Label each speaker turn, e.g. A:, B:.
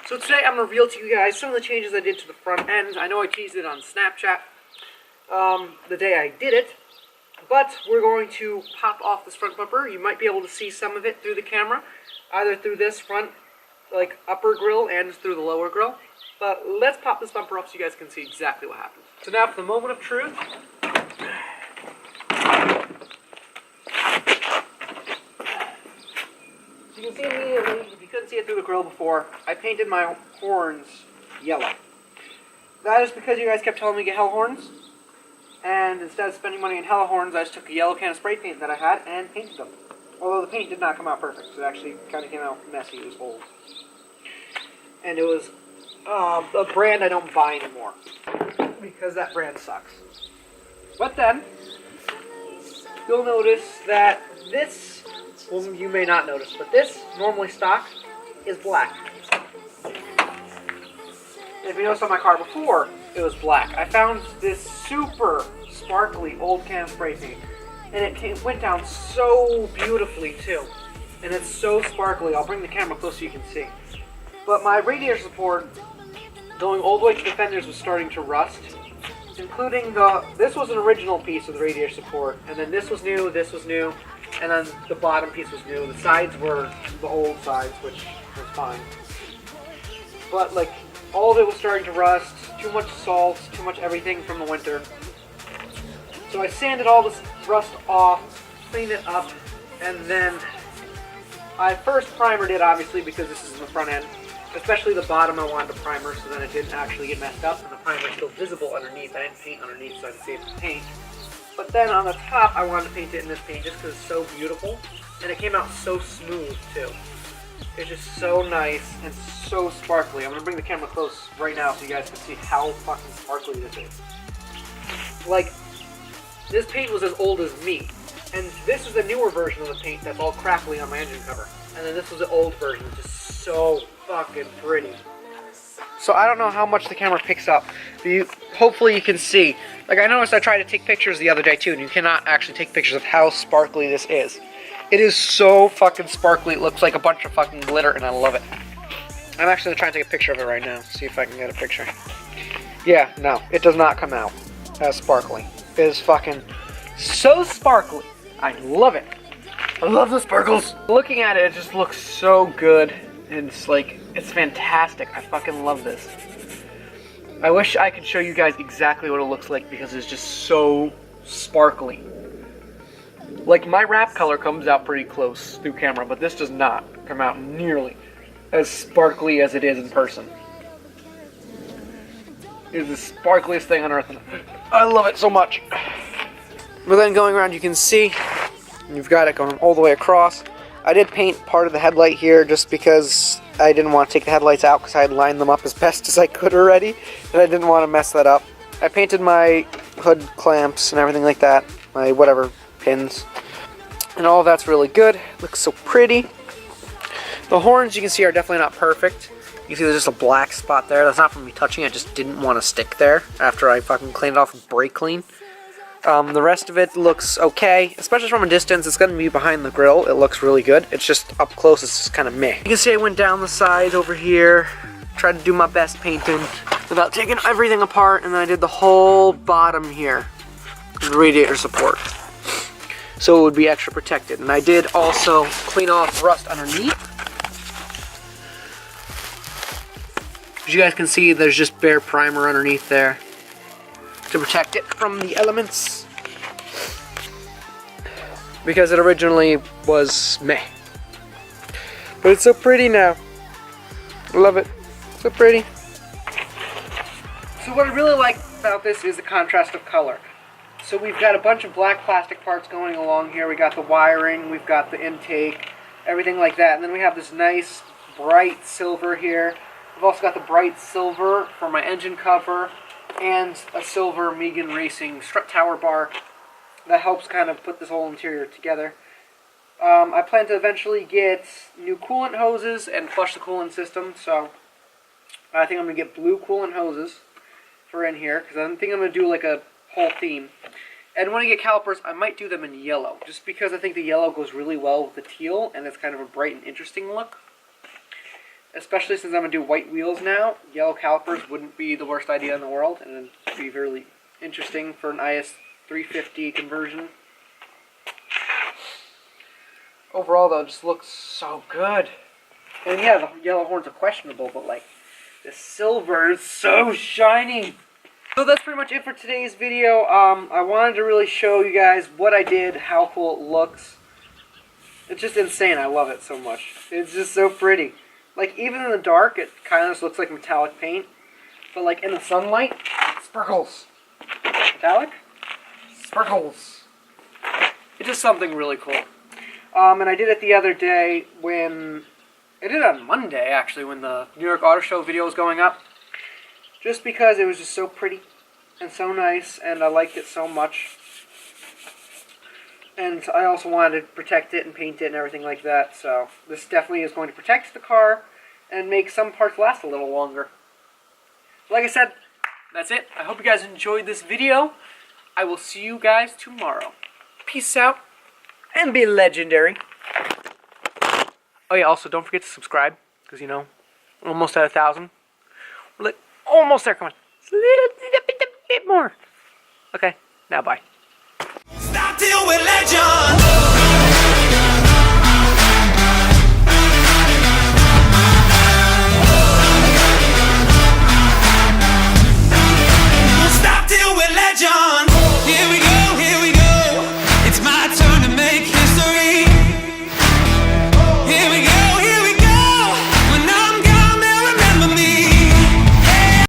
A: So today I'm going to reveal to you guys some of the changes I did to the front end. I know I teased it on Snapchat the day I did it, but we're going to pop off this front bumper. You might be able to see some of it through the camera, either through this front, like upper grille and through the lower grille. But let's pop this bumper off so you guys can see exactly what happens. So now for the moment of truth. You can see immediately, if you couldn't see it through the grill before, I painted my horns yellow. That is because you guys kept telling me to get hell horns, and instead of spending money on hella horns, I just took a yellow can of spray paint that I had and painted them. Although the paint did not come out perfect, so it actually kind of came out messy. It was old. And it was a brand I don't buy anymore, because that brand sucks. But then, you'll notice that this, well, you may not notice, but this, normally stock, is black. And if you noticed on my car before, it was black. I found this super sparkly old can of spray paint, and it went down so beautifully too. And it's so sparkly. I'll bring the camera close so you can see. But my radiator support, going all the way to the fenders, was starting to rust. Including this was an original piece of the radiator support, and then this was new, and then the bottom piece was new. The sides were the old sides, which was fine. But like, all of it was starting to rust, too much salt, too much everything from the winter. So I sanded all this rust off, cleaned it up, and then I first primered it, obviously, because this is in the front end. Especially the bottom I wanted to primer so then it didn't actually get messed up, and the primer is still visible underneath. I didn't paint underneath so I could see it's paint. But then on the top I wanted to paint it in this paint just because it's so beautiful, and it came out so smooth too. It's just so nice and so sparkly. I'm going to bring the camera close right now so you guys can see how fucking sparkly this is. Like, this paint was as old as me, and this is the newer version of the paint that's all crackly on my engine cover. And then this was the old version, just so fucking pretty. So I don't know how much the camera picks up, but hopefully you can see. Like, I noticed I tried to take pictures the other day too, and you cannot actually take pictures of how sparkly this is. It is so fucking sparkly, it looks like a bunch of fucking glitter, and I love it. I'm actually going to try and take a picture of it right now, see if I can get a picture. Yeah, no, it does not come out as sparkly. It is fucking so sparkly. I love it. I love the sparkles. Looking at it, it just looks so good. And it's like, it's fantastic. I fucking love this. I wish I could show you guys exactly what it looks like because it's just so sparkly. Like, my wrap color comes out pretty close through camera, but this does not come out nearly as sparkly as it is in person. It is the sparkliest thing on earth. I love it so much. But then going around, you can see you've got it going all the way across. I did paint part of the headlight here just because I didn't want to take the headlights out because I had lined them up as best as I could already, and I didn't want to mess that up. I painted my hood clamps and everything like that, my whatever pins, and all of that's really good. Looks so pretty. The horns, you can see, are definitely not perfect. You can see there's just a black spot there. That's not from me touching it. I just didn't want to stick there after I fucking cleaned it off with brake clean. The rest of it looks okay, especially from a distance. It's going to be behind the grill. It looks really good. It's just up close, it's just kind of meh. You can see I went down the sides over here, tried to do my best painting without taking everything apart, and then I did the whole bottom here, the radiator support, so it would be extra protected. And I did also clean off rust underneath. As you guys can see, there's just bare primer underneath there to protect it from the elements, because it originally was meh. But it's so pretty now. I love it. So pretty. So what I really like about this is the contrast of color. So we've got a bunch of black plastic parts going along here. We got the wiring, we've got the intake, everything like that. And then we have this nice bright silver here. We've also got the bright silver for my engine cover, and a silver Megan Racing strut tower bar that helps kind of put this whole interior together. I plan to eventually get new coolant hoses and flush the coolant system, so I think I'm going to get blue coolant hoses for in here, because I think I'm going to do like a whole theme. And when I get calipers, I might do them in yellow, just because I think the yellow goes really well with the teal, and it's kind of a bright and interesting look. especially since I'm going to do white wheels now, yellow calipers wouldn't be the worst idea in the world, and it'd be really interesting for an IS 350 conversion. Overall, though, it just looks so good. And yeah, the yellow horns are questionable, but like, the silver is so shiny. So that's pretty much it for today's video. I wanted to really show you guys what I did, how cool it looks. It's just insane. I love it so much. It's just so pretty. Like, even in the dark, it kind of just looks like metallic paint. But like, in the sunlight, sparkles. Metallic? Sparkles. It's just something really cool. And I did it the other day when... I did it on Monday, actually, when the New York Auto Show video was going up. Just because it was just so pretty and so nice, and I liked it so much. And I also wanted to protect it and paint it and everything like that, so this definitely is going to protect the car and make some parts last a little longer. Like I said, that's it. I hope you guys enjoyed this video. I will see you guys tomorrow. Peace out, and be legendary. Oh yeah, also don't forget to subscribe, because you know, we're almost at 1,000. We're like, almost there, come on. Just a little bit more. Okay, now bye.
B: Stop till we're legend.